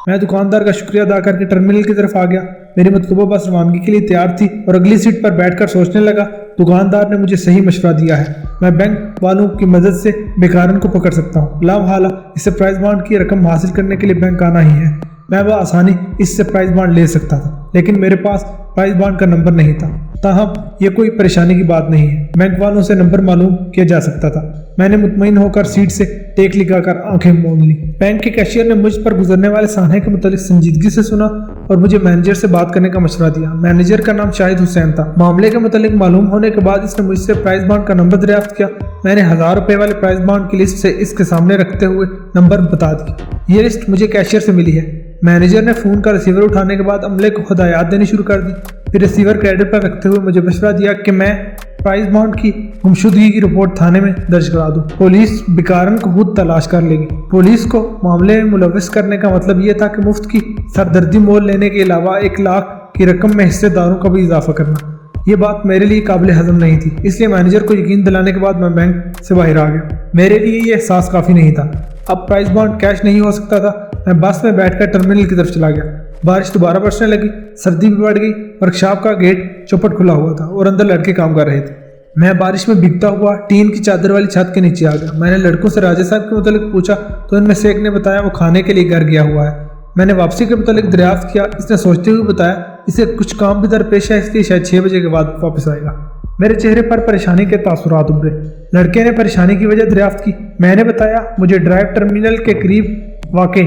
मैं दुकानदार का शुक्रिया अदा करके टर्मिनल की तरफ आ गया। मेरी मतलूबा बस रवानगी के लिए तैयार थी और अगली सीट पर बैठकर सोचने लगा। दुकानदार ने मुझे सही मशवरा दिया है। मैं बैंक वालों की मदद से बेकारन को पकड़ सकता हूँ। लामहाला इस सरप्राइज बॉन्ड की रकम हासिल करने के लिए बैंक आना ही है। मैं आसानी इस सरप्राइज बॉन्ड ले सकता था, लेकिन मेरे पास प्राइज बॉन्ड का नंबर नहीं था। ताहम ये कोई परेशानी की बात नहीं है, बैंक वालों से नंबर मालूम किया जा सकता था। मैंने मुतमईन होकर सीट से टेक लगाकर आंखें मूंद ली। बैंक के कैशियर ने मुझ पर गुजरने वाले सान्हे के मुतालिक संजीदगी से सुना और मुझे मैनेजर से बात करने का मशवरा दिया। मैनेजर का नाम शाहिद हुसैन था। मामले के मुतालिक मालूम होने के बाद इसने मुझसे प्राइज बॉन्ड का नंबर दरियाफ्त किया। मैंने 1000 रुपए वाले प्राइज बॉन्ड की लिस्ट से इसके सामने रखते हुए नंबर बता दिया। ये लिस्ट मुझे कैशियर से मिली है। मैनेजर ने फोन का रिसीवर उठाने के बाद अमले को हिदायत देनी शुरू कर दी। फिर रिसीवर क्रेडिट पर रखते हुए मुझे मशवरा दिया कि मैं प्राइज बॉन्ड की गुमशुदगी की रिपोर्ट थाने में दर्ज करा दूं। पुलिस बेकारन को खुद तलाश कर लेगी। पुलिस को मामले में मुलविस करने का मतलब यह था कि मुफ्त की सरदर्दी मोल लेने के अलावा 1 लाख की रकम में हिस्सेदारों का भी इजाफा करना। ये बात मेरे लिए काबिल हजम नहीं थी, इसलिए मैनेजर को यकीन दिलाने के बाद मैं बैंक से बाहर आ गया। मेरे लिए ये एहसास काफ़ी नहीं था। अब प्राइज बॉन्ड कैश नहीं हो सकता था। मैं बस में बैठकर टर्मिनल की तरफ चला गया। बारिश दोबारा बरसने लगी, सर्दी भी बढ़ गई। वर्कशॉप का गेट चौपट खुला हुआ था और अंदर लड़के काम कर रहे थे। मैं बारिश में भीगता हुआ टीन की चादर वाली छत के नीचे आ गया। मैंने लड़कों से राजा साहब के मुतालिक पूछा तो इनमें से एक ने बताया वो खाने के लिए घर गया हुआ है। मैंने वापसी के मुतालिक दरियाफ्त किया। इसने सोचते हुए बताया इसे कुछ काम भी दरपेश है, इसलिए शायद 6 बजे के बाद वापस आएगा। मेरे चेहरे पर परेशानी के तासुरात उभरे। लड़के ने परेशानी की वजह दरियाफ्त की। मैंने बताया मुझे ड्राइव टर्मिनल के करीब वाक़े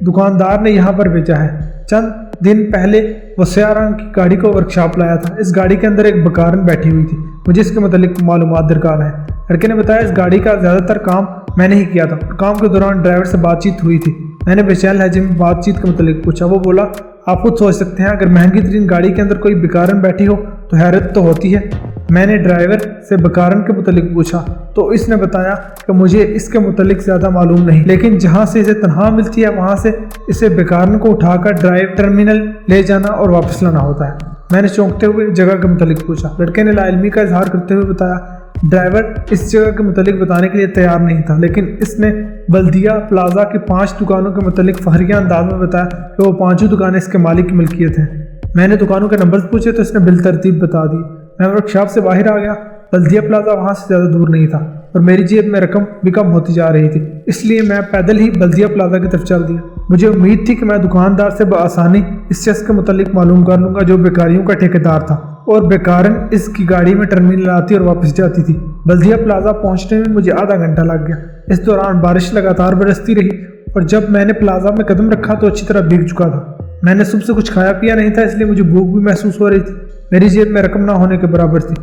दुकानदार ने यहाँ पर भेजा है। चंद दिन पहले वो स्याह रंग की गाड़ी को वर्कशॉप लाया था। इस गाड़ी के अंदर एक बकारन बैठी हुई थी। मुझे इसके मुतालिक मालूमात दरकार है। लड़के ने बताया इस गाड़ी का ज़्यादातर काम मैंने ही किया था। काम के दौरान ड्राइवर से बातचीत हुई थी। मैंने बेचैन लहजे में बातचीत के मुतालिक पूछा। वो बोला आप खुद सोच सकते हैं, अगर महंगी तरीन गाड़ी के अंदर कोई बेकारन बैठी हो तो हैरत तो होती है। मैंने ड्राइवर से बेकारन के मुतालिक पूछा तो इसने बताया कि मुझे इसके मुतालिक ज़्यादा मालूम नहीं, लेकिन जहाँ से इसे तनख्वाह मिलती है वहाँ से इसे बेकारन को उठाकर ड्राइव टर्मिनल ले जाना और वापस लाना होता है। मैंने चौंकते हुए जगह के मुतालिक पूछा। लड़के ने लाइल्मी का इजहार करते हुए बताया। ड्राइवर इस जगह के मुतालिक बताने के लिए तैयार नहीं था, लेकिन इसने बल्दिया प्लाजा की 5 दुकानों के मुतालिक फहरिया अंदाज में बताया कि वो 5 दुकानें इसके मालिक की मिल्कियत हैं। मैंने दुकानों के नंबर पूछे तो इसने बिल तरतीब बता दी। मैं वर्कशॉप से बाहर आ गया। बल्दिया प्लाजा वहाँ से ज़्यादा दूर नहीं था और मेरी जेब में रकम भी कम होती जा रही थी, इसलिए मैं पैदल ही बल्दिया प्लाजा की तरफ चल दिया। मुझे उम्मीद थी कि मैं दुकानदार से बआसानी इस शख्स के मुतालिक मालूम कर लूँगा जो बेकारियों का ठेकेदार था और बेकारन इसकी गाड़ी में टर्मिनल आती और वापस जाती थी। बल्दिया प्लाजा पहुँचने में मुझे आधा घंटा लग गया। इस दौरान बारिश लगातार बरसती रही और जब मैंने प्लाजा में कदम रखा तो अच्छी तरह भीग चुका था। मैंने सुबह से कुछ खाया पिया नहीं था, इसलिए मुझे भूख भी महसूस हो रही थी। मेरी जेब में रकम ना होने के बराबर थी,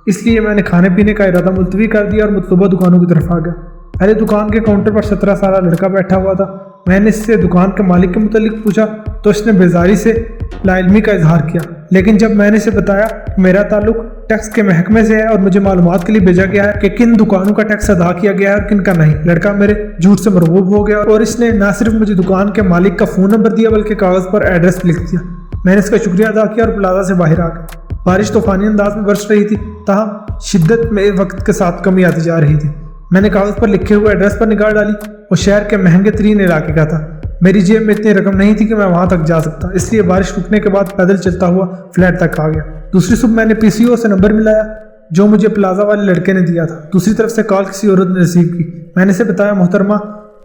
इसलिए मैंने खाने पीने का इरादा मुलतवी कर दिया और मतलूबा दुकानों की तरफ आ गया। पहले दुकान के काउंटर पर 17 साल लड़का बैठा हुआ था। मैंने इससे दुकान के मालिक के मुतालिक पूछा तो इसने बेजारी से लाइल्मी का इजहार किया, लेकिन जब मैंने इसे बताया कि मेरा ताल्लुक टैक्स के महकमे से है और मुझे मालूमात के लिए भेजा गया है कि किन दुकानों का टैक्स अदा किया गया है और किन का नहीं, लड़का मेरे झूठ से मरगूब हो गया और इसने न सिर्फ मुझे दुकान के मालिक का फ़ोन नंबर दिया बल्कि कागज़ पर एड्रेस लिख दिया। मैंने इसका शुक्रिया अदा किया और प्लाजा से बाहर आ गया। बारिश तूफानी अंदाज में बरस रही थी, ताहम शिद्दत में वक्त के साथ कमी आती जा रही थी। मैंने कागज़ पर लिखे हुए एड्रेस पर निगाह डाली। वो शहर के महंगे तरीन इलाके का था। मेरी जेब में इतनी रकम नहीं थी कि मैं वहां तक जा सकता, इसलिए बारिश रुकने के बाद पैदल चलता हुआ फ्लैट तक आ गया। दूसरी सुबह मैंने पीसीओ से नंबर मिलाया जो मुझे प्लाजा वाले लड़के ने दिया था। दूसरी तरफ से कॉल किसी औरत ने रिसीव की। मैंने इसे बताया मोहतरमा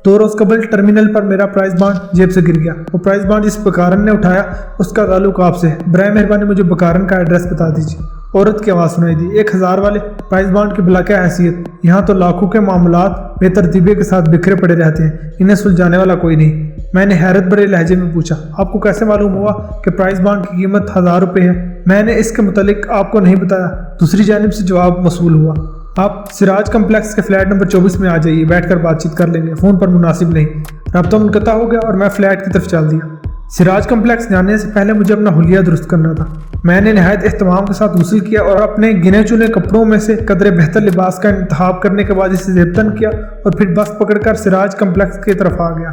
2 रोज़ कबल टर्मिनल पर मेरा प्राइस बॉन्ड जेब से गिर गया। वो प्राइस बॉन्ड जिस बकारन ने उठाया उसका ताल्लुक आपसे है। बराए मेहरबानी मुझे बकारन का एड्रेस बता दीजिए। औरत की आवाज़ सुनाई दी। 1000 वाले प्राइस बॉन्ड की भला क्या हैसियत, यहाँ तो लाखों के मामलात बेतरतीबे के साथ बिखरे पड़े रहते हैं, इन्हें सुलझाने वाला कोई नहीं। मैंने हैरत भरे लहजे में पूछा आपको कैसे मालूम हुआ कि प्राइस बॉन्ड की कीमत 1000 रुपये है? मैंने इसके मुतालिक आपको नहीं बताया। दूसरी जानिब से जवाब वसूल हुआ। आप सिराज कम्प्लेक्स के फ्लैट नंबर 24 में आ जाइए, बैठकर बातचीत कर लेंगे, फ़ोन पर मुनासिब नहीं। रब्ता मुनक़ता हो गया और मैं फ्लैट की तरफ चल दिया। सिराज कम्प्लेक्स जाने से पहले मुझे अपना हुलिया दुरुस्त करना था। मैंने नहायत एहतमाम के साथ गुस्ल किया और अपने गिने चुने कपड़ों में से कदरे बेहतर लिबास का इंतखाब करने के बाद इसे ज़ेबतन किया और फिर बस पकड़कर सिराज कम्प्लेक्स की तरफ आ गया।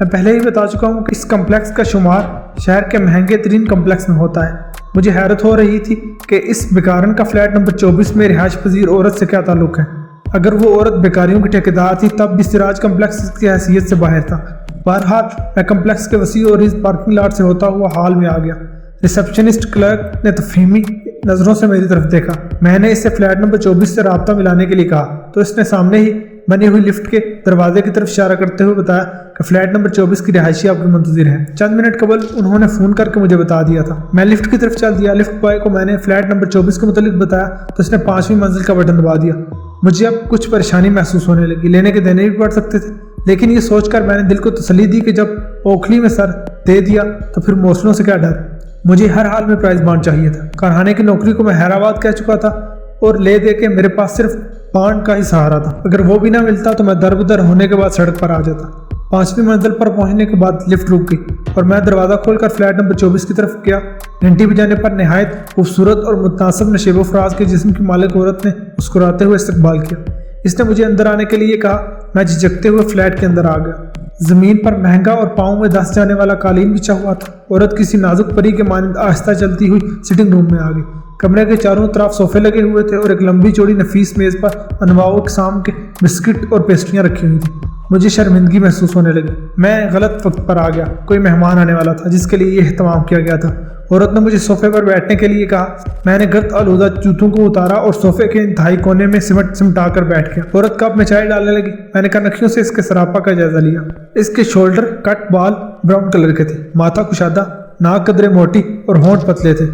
मैं पहले ही बता चुका हूँ कि इस कम्प्लेक्स का शुमार शहर के महंगे तरीन कम्प्लेक्स में होता है। मुझे हैरत हो रही थी कि इस बेकारन का फ्लैट नंबर 24 में रिहाइश पजीर औरत से क्या ताल्लुक है। अगर वो औरत बेकारियों की ठेकेदार थी तब भी सिराज कम्प्लेक्स की हैसियत से बाहर था। बहरहाल मैं कम्प्लेक्स के वसी और इस पार्किंग लॉट से होता हुआ हॉल में आ गया। रिसेप्शनिस्ट क्लर्क ने तफहीमी नज़रों से मेरी तरफ देखा। मैंने इससे फ्लैट नंबर 24 से राब्ता मिलाने के लिए कहा तो इसने सामने ही बनी हुई लिफ्ट के दरवाजे की तरफ इशारा करते हुए बताया कि फ्लैट नंबर 24 की रिहायशी आपकी मुंतजिर है। चंद मिनट कबल उन्होंने फ़ोन करके मुझे बता दिया था। मैं लिफ्ट की तरफ चल दिया। लिफ्ट बॉय को मैंने फ्लैट नंबर 24 के मुतालिक बताया तो उसने 5वीं मंजिल का बटन दबा दिया। मुझे अब कुछ परेशानी महसूस होने लगी। लेने के देने भी पड़ सकते थे, लेकिन ये सोचकर मैंने दिल को तसल्ली दी कि जब ओखली में सर दे दिया तो फिर मौसलों से क्या डर। मुझे हर हाल में प्राइस बॉन्ड चाहिए था। कारखाने की नौकरी को मैं हैदराबाद कह चुका था और ले दे के मेरे पास सिर्फ बॉन्ड का ही सहारा था। अगर वो भी ना मिलता तो मैं दरबदर होने के बाद सड़क पर आ जाता। 5वीं मंजिल पर पहुंचने के बाद लिफ्ट रुक गई और मैं दरवाज़ा खोलकर फ्लैट नंबर 24 की तरफ गया। घंटी बजाने पर नहायत खूबसूरत और मुतनासिब नशेब फराज के जिस्म की मालिक औरत ने मुस्कुराते हुए इस्तकबाल किया। इसने मुझे अंदर आने के लिए कहा। मैं झिझकते हुए फ्लैट के अंदर आ गया। जमीन पर महंगा और पाँव में धंस जाने वाला कालीन बिछा हुआ था। औरत किसी नाजुक परी के मानंद आहिस्ता चलती हुई सिटिंग रूम में आ गई। कमरे के चारों तरफ सोफे लगे हुए थे और एक लंबी चौड़ी नफीस मेज पर अनवाओ किस्म के बिस्किट और पेस्ट्रियां रखी हुई थी। मुझे शर्मिंदगी महसूस होने लगी। मैं गलत वक्त पर आ गया। कोई मेहमान आने वाला था जिसके लिए ये एहतमाम किया गया था। औरत ने मुझे सोफे पर बैठने के लिए कहा। मैंने गर्द आलूदा जूतों को उतारा और सोफे के इंतहाई कोने में सिमटा कर बैठ गया। औरत कप में चाय डालने लगी। मैंने कनखियों से इसके सरापा का जायजा लिया। इसके शोल्डर कट बाल ब्राउन कलर के थे, माथा कुशादा, नाक कदरे मोटी और होंठ पतले थे।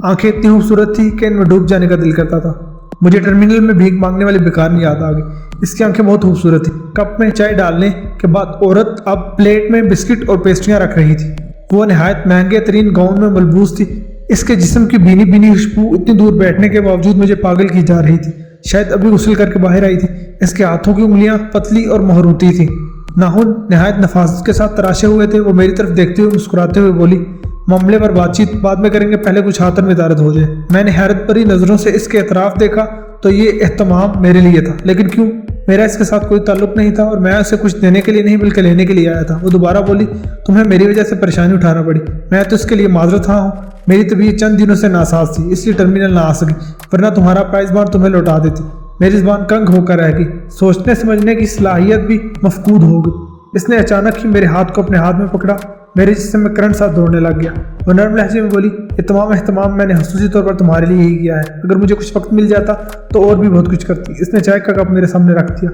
आंखें इतनी खूबसूरत थी कि इनमें डूब जाने का दिल करता था। मुझे टर्मिनल में भीख मांगने वाली बेकारनी याद आ गई। इसकी आंखें बहुत खूबसूरत थी। कप में चाय डालने के बाद औरत अब प्लेट में बिस्किट और पेस्ट्रियां रख रही थी। वो नहायत महंगे तरीन गाउन में मलबूस थी। इसके जिस्म की भीनी भीनी खुशबू इतनी दूर बैठने के बावजूद मुझे पागल की जा रही थी। शायद अभी गुस्ल करके बाहर आई थी। इसके हाथों की उंगलियां पतली और महरूती थी। नाखून नहायत नफासत के साथ तराशे हुए थे। वो मेरी तरफ देखते हुए मुस्कुराते हुए बोली, मामले पर बातचीत बाद में करेंगे, पहले कुछ हाथन में दारद हो जाए। मैंने हैरत भरी नजरों से इसके एतराफ देखा तो ये एहतमाम मेरे लिए था, लेकिन क्यों? मेरा इसके साथ कोई ताल्लुक नहीं था और मैं उसे कुछ देने के लिए नहीं बल्कि लेने के लिए आया था। वो दोबारा बोली, तुम्हें मेरी वजह से परेशानी उठाना पड़ी। मैं तो इसके लिए माजरत हाँ हूँ। मेरी तबीयत चंद दिनों से नासाज थी, इसलिए टर्मिनल ना आ सकी, वरना तुम्हारा प्राइस बॉन्ड तुम्हें लौटा देती। मेरी ज़बान कंग होकर रह गई। सोचने समझने की सलाहियत भी मफकूद हो गई। इसने अचानक ही मेरे हाथ को अपने हाथ में पकड़ा। मेरे जिस्म में करंट साथ दौड़ने लग गया। वो नर्म लहजे में बोली, ये तमाम एहतमाम मैंने खसूसी तौर पर तुम्हारे लिए ही किया है। अगर मुझे कुछ वक्त मिल जाता तो और भी बहुत कुछ करती। इसने चाय का कप मेरे सामने रख दिया।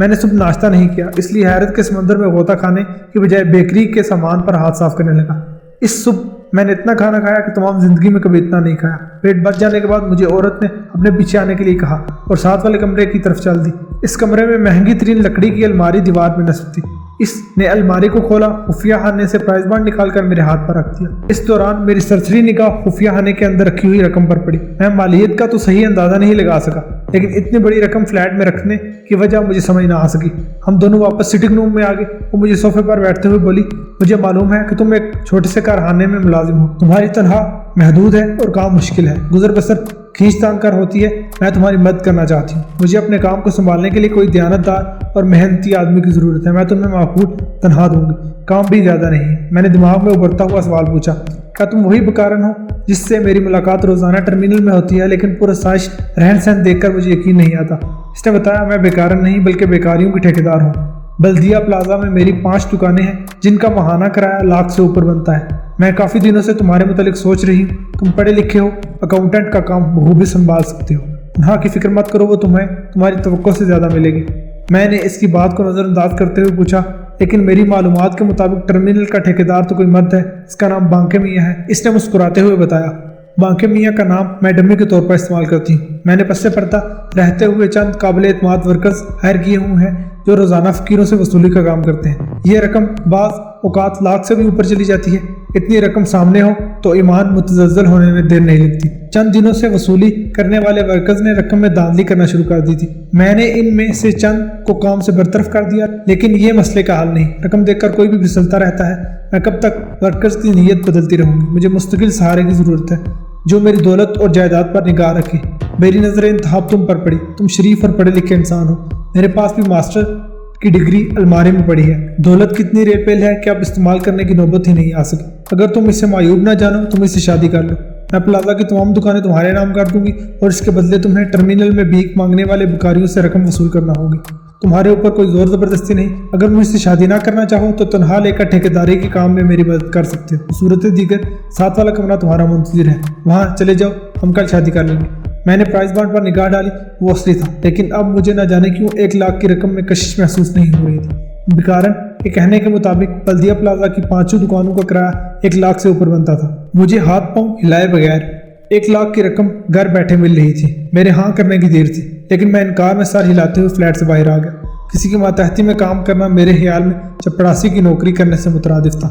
मैंने सुबह नाश्ता नहीं किया, इसलिए हैरत के समंदर में गोता खाने की बजाय बेकरी के सामान पर हाथ साफ करने लगा। इस सुबह मैंने इतना खाना खाया कि तमाम जिंदगी में कभी इतना नहीं खाया। पेट भर जाने के बाद मुझे औरत ने अपने पीछे आने के लिए कहा और साथ वाले कमरे की तरफ चल दी। इस कमरे में महंगी तरीन लकड़ी की अलमारी दीवार में नस्ब थी। इसने अलमारी को खोला, खुफिया खाने से प्राइस बॉन्ड निकालकर मेरे हाथ पर रख दिया। इस दौरान मेरी सरसरी निगाह खुफिया खाने के अंदर रखी हुई रकम पर पड़ी। मैं मालियत का तो सही अंदाजा नहीं लगा सका, लेकिन इतनी बड़ी रकम फ्लैट में रखने की वजह मुझे समझ ना आ सकी। हम दोनों वापस सिटिंग रूम में आ गए। वो मुझे सोफे पर बैठते हुए बोली, मुझे मालूम है कि तुम एक छोटे से कारखाने में मुलाजिम हो। तुम्हारी तनख्वाह महदूद है और काम मुश्किल है। गुजर बसर खींच तान कर होती है। मैं तुम्हारी मदद करना चाहती हूँ। मुझे अपने काम को संभालने के लिए कोई दयानतदार और मेहनती आदमी की ज़रूरत है। मैं तुम्हें माकूल तनख्वाह दूंगी, काम भी ज़्यादा नहीं है। मैंने दिमाग में उभरता हुआ सवाल पूछा, क्या तुम वही बकारन हो जिससे मेरी मुलाकात रोज़ाना टर्मिनल में होती है, लेकिन पुरसाइश रहन सहन देखकर मुझे यकीन नहीं आता। इसने बताया, मैं बेकारन नहीं बल्कि बेकारियों की ठेकेदार हूँ। बल्दिया प्लाजा में मेरी 5 दुकानें हैं जिनका माहाना किराया लाख से ऊपर बनता है। मैं काफ़ी दिनों से तुम्हारे मुतालिक सोच रही हूँ। तुम पढ़े लिखे हो, अकाउंटेंट का काम बखूबी संभाल सकते हो। हाँ की फिक्र मत करो, वो तुम्हें तुम्हारी तवक्को से ज़्यादा मिलेगी। मैंने इसकी बात को नज़रअंदाज करते हुए पूछा, लेकिन मेरी मालूमात के मुताबिक टर्मिनल का ठेकेदार तो कोई मर्द है, इसका नाम बांके मियाँ है। इसने मुस्कुराते हुए बताया, बांके मियाँ का नाम मैं डमी के तौर पर इस्तेमाल करती हूँ। मैंने पस्से पर्दा रहते हुए चंद काबिल एतमाद वर्कर्स हायर किए हुए हैं जो रोज़ाना फ़कीरों से वसूली का काम करते हैं। ये रकम बाज़ औकात लाख से भी ऊपर चली जाती है। इतनी रकम सामने हो तो ईमान मुतज़ल्ज़ल होने में देर नहीं लगती। चंद दिनों से वसूली करने वाले वर्कर्स ने रकम में धांधली करना शुरू कर दी थी। मैंने इनमें से चंद को काम से बरतरफ कर दिया, लेकिन ये मसले का हल नहीं। रकम देखकर कोई भी फिसलता रहता है। मैं कब तक वर्कर्स की नीयत बदलती रहूंगी? मुझे मुस्तकिल सहारे की ज़रूरत है जो मेरी दौलत और जायदाद पर निगाह रखे। मेरी नज़रें इंतहाब तुम पर पड़ी। तुम शरीफ और पढ़े लिखे इंसान हो। मेरे पास भी मास्टर की डिग्री अलमारी में पड़ी है। दौलत कितनी रेपेल है कि अब इस्तेमाल करने की नौबत ही नहीं आ सकी। अगर तुम इससे मायूब ना जानो तुम इससे शादी कर लो। मैं प्लाजा की तमाम दुकानें तुम्हारे नाम कर दूंगी और इसके बदले तुम्हें टर्मिनल में भीख मांगने वाले भिखारियों से रकम वसूल करना होगी। तुम्हारे ऊपर कोई जोर जबरदस्ती नहीं। अगर मुझसे शादी ना करना चाहो तो तनहा लेकर ठेकेदारी के काम में मेरी मदद कर सकते हो। सूरत दीगर 7 वाला कमरा तुम्हारा मुंतजिर है, वहाँ चले जाओ, हम कल शादी कर लेंगे। मैंने प्राइस बॉन्ड पर निगाह डाली, वो असली था, लेकिन अब मुझे न जाने क्यों 1 लाख की रकम में कशिश महसूस नहीं हो रही थी। बिकारन के कहने के मुताबिक बल्दिया प्लाजा की 5 दुकानों का किराया 1 लाख से ऊपर बनता था। मुझे हाथ पांव हिलाए बगैर 1 लाख की रकम घर बैठे मिल रही थी। मेरे हाँ करने की देर थी, लेकिन मैं इनकार में सर हिलाते हुए फ्लैट से बाहर आ गया। किसी की मातहती में काम करना मेरे ख्याल में चपरासी की नौकरी करने से मुतरादिफ था।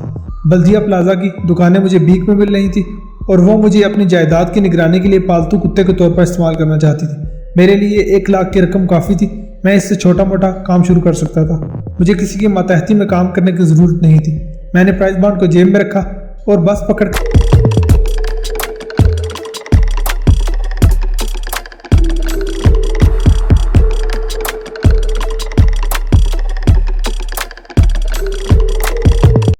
बल्दिया प्लाजा की दुकानें मुझे भीख में मिल रही थी और वो मुझे अपनी जायदाद की निगरानी के लिए पालतू कुत्ते के तौर पर इस्तेमाल करना चाहती थी। मेरे लिए 1 लाख की रकम काफ़ी थी। मैं इससे छोटा मोटा काम शुरू कर सकता था। मुझे किसी की मातहती में काम करने की ज़रूरत नहीं थी। मैंने प्राइस बॉन्ड को जेब में रखा और बस पकड़